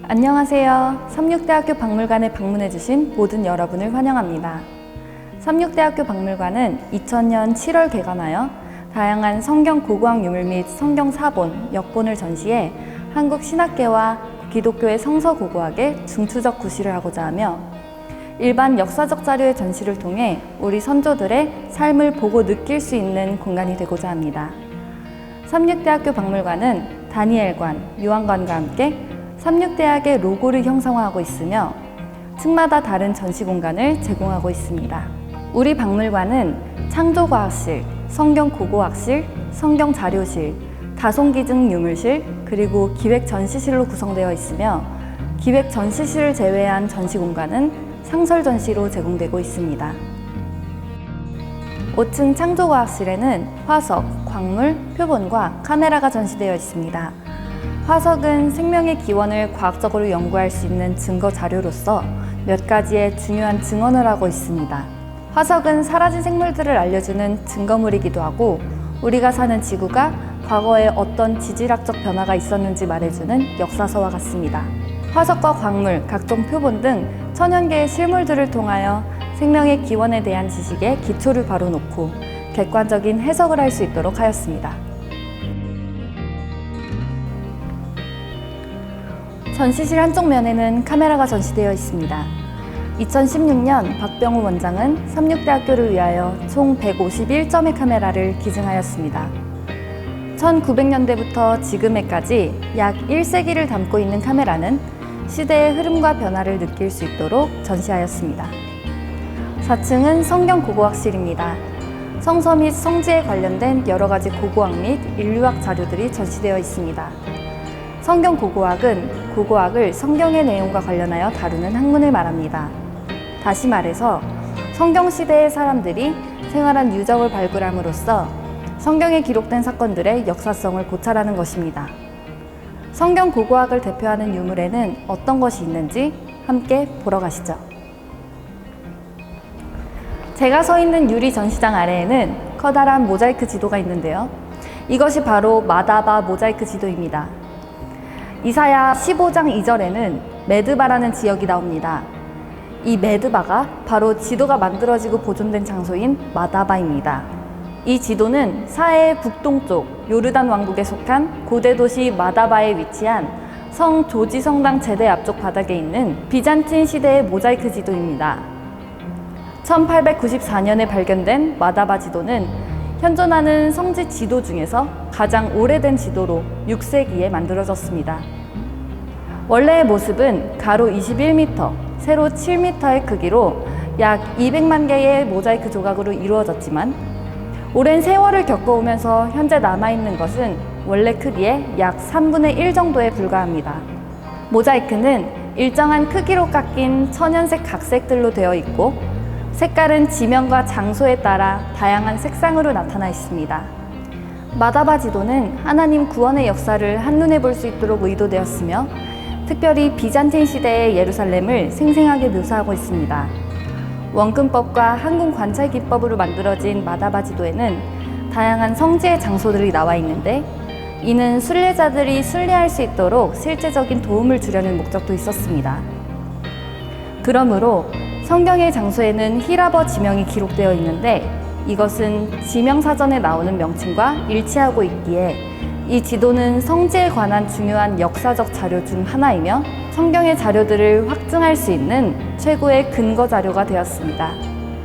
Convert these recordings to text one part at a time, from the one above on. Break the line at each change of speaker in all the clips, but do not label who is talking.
안녕하세요. 삼육대학교 박물관에 방문해주신 모든 여러분을 환영합니다. 삼육대학교 박물관은 2000년 7월 개관하여 다양한 성경 고고학 유물 및 성경 사본, 역본을 전시해 한국 신학계와 기독교의 성서 고고학에 중추적 구실을 하고자 하며 일반 역사적 자료의 전시를 통해 우리 선조들의 삶을 보고 느낄 수 있는 공간이 되고자 합니다. 삼육대학교 박물관은 다니엘관, 요한관과 함께 삼육대학의 로고를 형성화하고 있으며 층마다 다른 전시 공간을 제공하고 있습니다. 우리 박물관은 창조과학실, 성경고고학실, 성경자료실, 다송기증 유물실, 그리고 기획전시실로 구성되어 있으며 기획전시실을 제외한 전시 공간은 상설전시로 제공되고 있습니다. 5층 창조과학실에는 화석, 광물, 표본과 카메라가 전시되어 있습니다. 화석은 생명의 기원을 과학적으로 연구할 수 있는 증거 자료로서 몇 가지의 중요한 증언을 하고 있습니다. 화석은 사라진 생물들을 알려주는 증거물이기도 하고 우리가 사는 지구가 과거에 어떤 지질학적 변화가 있었는지 말해주는 역사서와 같습니다. 화석과 광물, 각종 표본 등 천연 개의 실물들을 통하여 생명의 기원에 대한 지식의 기초를 바로놓고 객관적인 해석을 할 수 있도록 하였습니다. 전시실 한쪽 면에는 카메라가 전시되어 있습니다. 2016년 박병우 원장은 삼육대학교를 위하여 총 151점의 카메라를 기증하였습니다. 1900년대부터 지금에까지 약 1세기를 담고 있는 카메라는 시대의 흐름과 변화를 느낄 수 있도록 전시하였습니다. 4층은 성경고고학실입니다. 성서 및 성지에 관련된 여러 가지 고고학 및 인류학 자료들이 전시되어 있습니다. 성경고고학은 고고학을 성경의 내용과 관련하여 다루는 학문을 말합니다. 다시 말해서 성경시대의 사람들이 생활한 유적을 발굴함으로써 성경에 기록된 사건들의 역사성을 고찰하는 것입니다. 성경고고학을 대표하는 유물에는 어떤 것이 있는지 함께 보러 가시죠. 제가 서 있는 유리 전시장 아래에는 커다란 모자이크 지도가 있는데요. 이것이 바로 마다바 모자이크 지도입니다. 이사야 15장 2절에는 메드바라는 지역이 나옵니다. 이 메드바가 바로 지도가 만들어지고 보존된 장소인 마다바입니다. 이 지도는 사해의 북동쪽 요르단 왕국에 속한 고대 도시 마다바에 위치한 성 조지 성당 제대 앞쪽 바닥에 있는 비잔틴 시대의 모자이크 지도입니다. 1894년에 발견된 마다바 지도는 현존하는 성지 지도 중에서 가장 오래된 지도로 6세기에 만들어졌습니다. 원래의 모습은 가로 21m, 세로 7m의 크기로 약 200만 개의 모자이크 조각으로 이루어졌지만 오랜 세월을 겪어오면서 현재 남아있는 것은 원래 크기의 약 3분의 1 정도에 불과합니다. 모자이크는 일정한 크기로 깎인 천연색 각색들로 되어 있고 색깔은 지명과 장소에 따라 다양한 색상으로 나타나 있습니다. 마다바 지도는 하나님 구원의 역사를 한눈에 볼 수 있도록 의도되었으며 특별히 비잔틴 시대의 예루살렘을 생생하게 묘사하고 있습니다. 원근법과 항공 관찰 기법으로 만들어진 마다바 지도에는 다양한 성지의 장소들이 나와 있는데 이는 순례자들이 순례할 수 있도록 실제적인 도움을 주려는 목적도 있었습니다. 그러므로 성경의 장소에는 히라버 지명이 기록되어 있는데 이것은 지명사전에 나오는 명칭과 일치하고 있기에 이 지도는 성지에 관한 중요한 역사적 자료 중 하나이며 성경의 자료들을 확증할 수 있는 최고의 근거 자료가 되었습니다.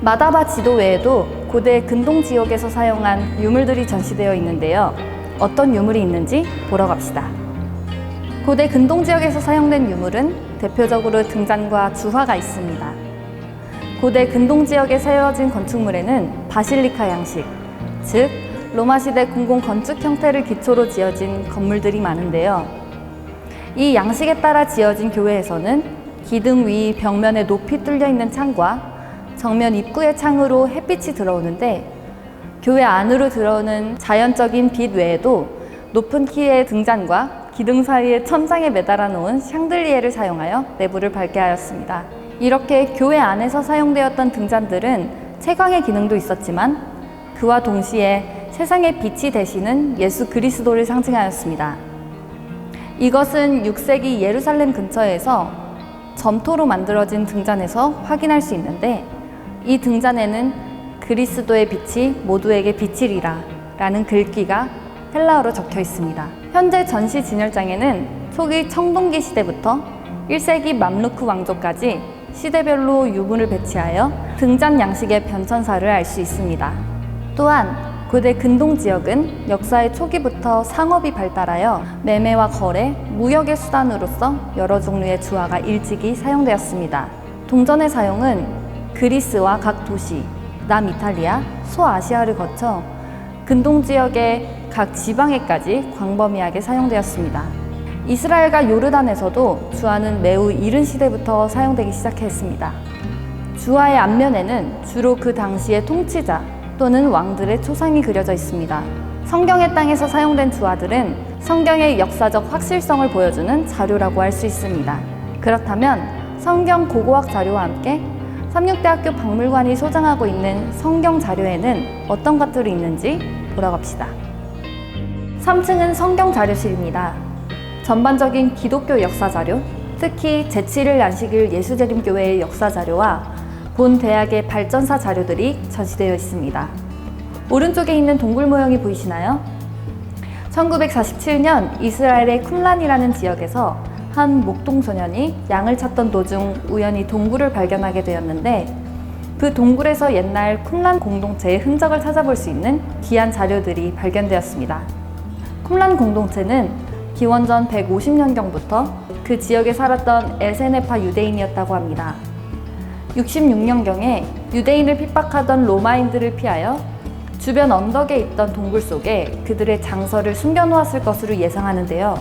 마다바 지도 외에도 고대 근동 지역에서 사용한 유물들이 전시되어 있는데요. 어떤 유물이 있는지 보러 갑시다. 고대 근동 지역에서 사용된 유물은 대표적으로 등잔과 주화가 있습니다. 고대 근동 지역에 세워진 건축물에는 바실리카 양식, 즉 로마시대 궁공 건축 형태를 기초로 지어진 건물들이 많은데요. 이 양식에 따라 지어진 교회에서는 기둥 위 벽면에 높이 뚫려 있는 창과 정면 입구의 창으로 햇빛이 들어오는데 교회 안으로 들어오는 자연적인 빛 외에도 높은 키의 등잔과 기둥 사이의 천장에 매달아 놓은 샹들리에를 사용하여 내부를 밝게 하였습니다. 이렇게 교회 안에서 사용되었던 등잔들은 채광의 기능도 있었지만 그와 동시에 세상의 빛이 되시는 예수 그리스도를 상징하였습니다. 이것은 6세기 예루살렘 근처에서 점토로 만들어진 등잔에서 확인할 수 있는데, 이 등잔에는 그리스도의 빛이 모두에게 비치리라 라는 글귀가 헬라어로 적혀 있습니다. 현재 전시 진열장에는 초기 청동기 시대부터 1세기 맘루크 왕조까지 시대별로 유물을 배치하여 등잔 양식의 변천사를 알 수 있습니다. 또한 고대 근동 지역은 역사의 초기부터 상업이 발달하여 매매와 거래, 무역의 수단으로서 여러 종류의 주화가 일찍이 사용되었습니다. 동전의 사용은 그리스와 각 도시, 남이탈리아, 소아시아를 거쳐 근동 지역의 각 지방에까지 광범위하게 사용되었습니다. 이스라엘과 요르단에서도 주화는 매우 이른 시대부터 사용되기 시작했습니다. 주화의 앞면에는 주로 그 당시의 통치자 또는 왕들의 초상이 그려져 있습니다. 성경의 땅에서 사용된 주화들은 성경의 역사적 확실성을 보여주는 자료라고 할 수 있습니다. 그렇다면 성경 고고학 자료와 함께 삼육대학교 박물관이 소장하고 있는 성경 자료에는 어떤 것들이 있는지 보러 갑시다. 3층은 성경 자료실입니다. 전반적인 기독교 역사 자료, 특히 제7일 안식일 예수재림교회의 역사 자료와 본 대학의 발전사 자료들이 전시되어 있습니다. 오른쪽에 있는 동굴 모형이 보이시나요? 1947년 이스라엘의 쿰란이라는 지역에서 한 목동 소년이 양을 찾던 도중 우연히 동굴을 발견하게 되었는데, 그 동굴에서 옛날 쿰란 공동체의 흔적을 찾아볼 수 있는 귀한 자료들이 발견되었습니다. 쿰란 공동체는 기원전 150년경부터 그 지역에 살았던 에세네파 유대인이었다고 합니다. 66년경에 유대인을 핍박하던 로마인들을 피하여 주변 언덕에 있던 동굴 속에 그들의 장서를 숨겨놓았을 것으로 예상하는데요.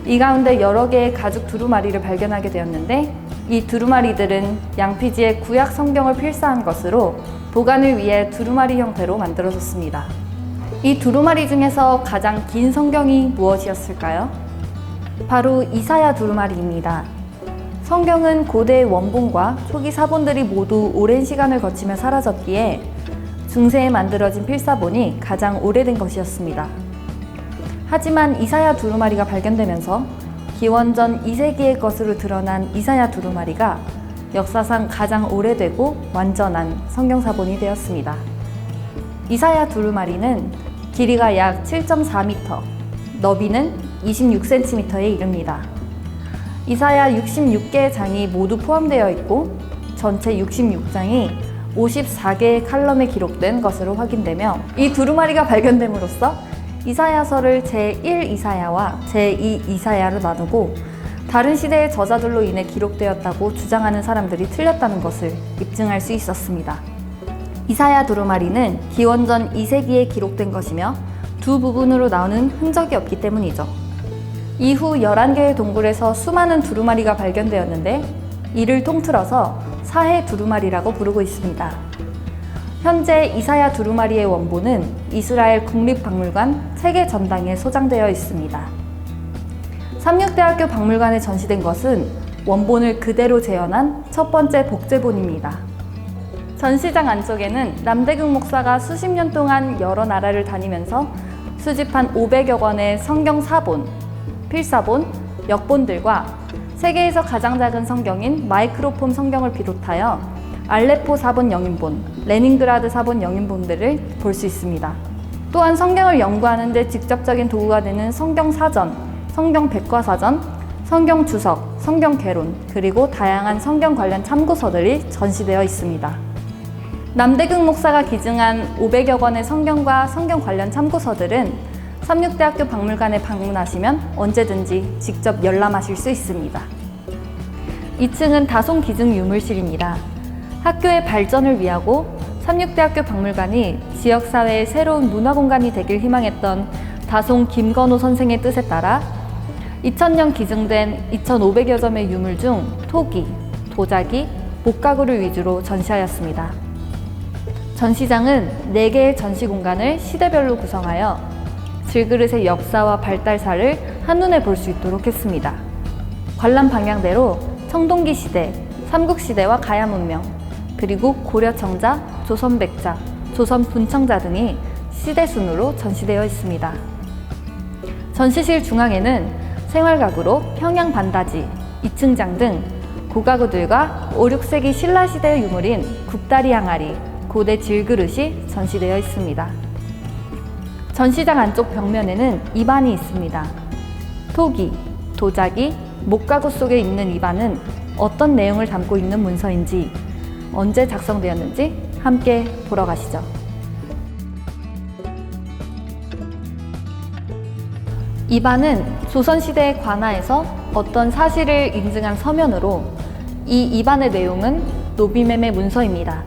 이 가운데 여러 개의 가죽 두루마리를 발견하게 되었는데, 이 두루마리들은 양피지에 구약 성경을 필사한 것으로 보관을 위해 두루마리 형태로 만들어졌습니다. 이 두루마리 중에서 가장 긴 성경이 무엇이었을까요? 바로 이사야 두루마리입니다. 성경은 고대의 원본과 초기 사본들이 모두 오랜 시간을 거치며 사라졌기에 중세에 만들어진 필사본이 가장 오래된 것이었습니다. 하지만 이사야 두루마리가 발견되면서 기원전 2세기의 것으로 드러난 이사야 두루마리가 역사상 가장 오래되고 완전한 성경사본이 되었습니다. 이사야 두루마리는 길이가 약 7.4m, 너비는 26cm에 이릅니다. 이사야 66개의 장이 모두 포함되어 있고 전체 66장이 54개의 칼럼에 기록된 것으로 확인되며, 이 두루마리가 발견됨으로써 이사야서를 제1 이사야와 제2 이사야로 나누고 다른 시대의 저자들로 인해 기록되었다고 주장하는 사람들이 틀렸다는 것을 입증할 수 있었습니다. 이사야 두루마리는 기원전 2세기에 기록된 것이며 두 부분으로 나오는 흔적이 없기 때문이죠. 이후 11개의 동굴에서 수많은 두루마리가 발견되었는데, 이를 통틀어서 사해 두루마리라고 부르고 있습니다. 현재 이사야 두루마리의 원본은 이스라엘 국립박물관 세계 전당에 소장되어 있습니다. 삼육대학교 박물관에 전시된 것은 원본을 그대로 재현한 첫 번째 복제본입니다. 전시장 안쪽에는 남대극 목사가 수십 년 동안 여러 나라를 다니면서 수집한 500여 권의 성경 사본, 필사본, 역본들과 세계에서 가장 작은 성경인 마이크로폼 성경을 비롯하여 알레포 사본 영인본, 레닌그라드 사본 영인본들을 볼 수 있습니다. 또한 성경을 연구하는 데 직접적인 도구가 되는 성경 사전, 성경 백과사전, 성경 주석, 성경 개론, 그리고 다양한 성경 관련 참고서들이 전시되어 있습니다. 남대극 목사가 기증한 500여 권의 성경과 성경 관련 참고서들은 삼육대학교 박물관에 방문하시면 언제든지 직접 열람하실 수 있습니다. 2층은 다송 기증 유물실입니다. 학교의 발전을 위하고 삼육대학교 박물관이 지역사회의 새로운 문화공간이 되길 희망했던 다송 김건호 선생의 뜻에 따라 2000년 기증된 2500여 점의 유물 중 토기, 도자기, 목가구를 위주로 전시하였습니다. 전시장은 4개의 전시 공간을 시대별로 구성하여 질그릇의 역사와 발달사를 한눈에 볼 수 있도록 했습니다. 관람 방향대로 청동기 시대, 삼국시대와 가야문명, 그리고 고려청자, 조선백자, 조선분청자 등이 시대 순으로 전시되어 있습니다. 전시실 중앙에는 생활가구로 평양 반다지, 이층장 등 고가구들과 5, 6세기 신라시대 유물인 국다리 항아리, 고대 질그릇이 전시되어 있습니다. 전시장 안쪽 벽면에는 입안이 있습니다. 토기, 도자기, 목가구 속에 있는 입안은 어떤 내용을 담고 있는 문서인지, 언제 작성되었는지 함께 보러 가시죠. 입안은 조선시대의 관아에서 어떤 사실을 인증한 서면으로 이 입안의 내용은 노비매매 문서입니다.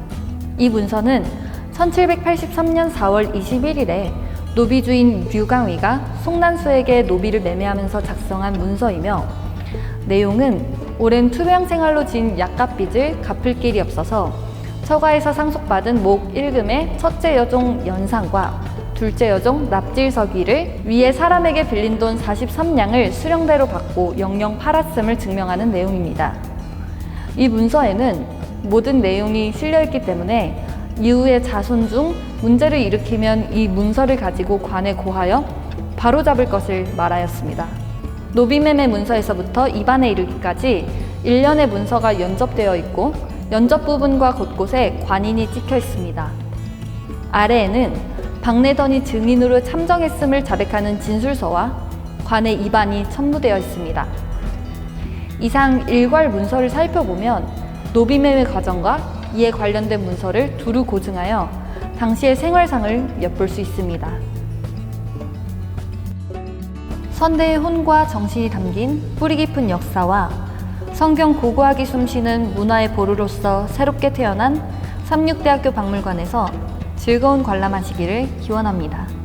이 문서는 1783년 4월 21일에 노비주인 류강위가 송난수에게 노비를 매매하면서 작성한 문서이며, 내용은 오랜 투병 생활로 진 약값빚을 갚을 길이 없어서 처가에서 상속받은 목 1금의 첫째 여종 연상과 둘째 여종 납질서기를 위해 사람에게 빌린 돈 43냥을 수령대로 받고 영영 팔았음을 증명하는 내용입니다. 이 문서에는 모든 내용이 실려있기 때문에 이후에 자손 중 문제를 일으키면 이 문서를 가지고 관에 고하여 바로잡을 것을 말하였습니다. 노비매매 문서에서부터 입안에 이르기까지 일련의 문서가 연접되어 있고, 연접 부분과 곳곳에 관인이 찍혀 있습니다. 아래에는 박내던이 증인으로 참정했음을 자백하는 진술서와 관의 입안이 첨부되어 있습니다. 이상 일괄 문서를 살펴보면 노비매매 과정과 이에 관련된 문서를 두루 고증하여 당시의 생활상을 엿볼 수 있습니다. 선대의 혼과 정신이 담긴 뿌리 깊은 역사와 성경 고고하게 숨쉬는 문화의 보루로서 새롭게 태어난 삼육대학교 박물관에서 즐거운 관람하시기를 기원합니다.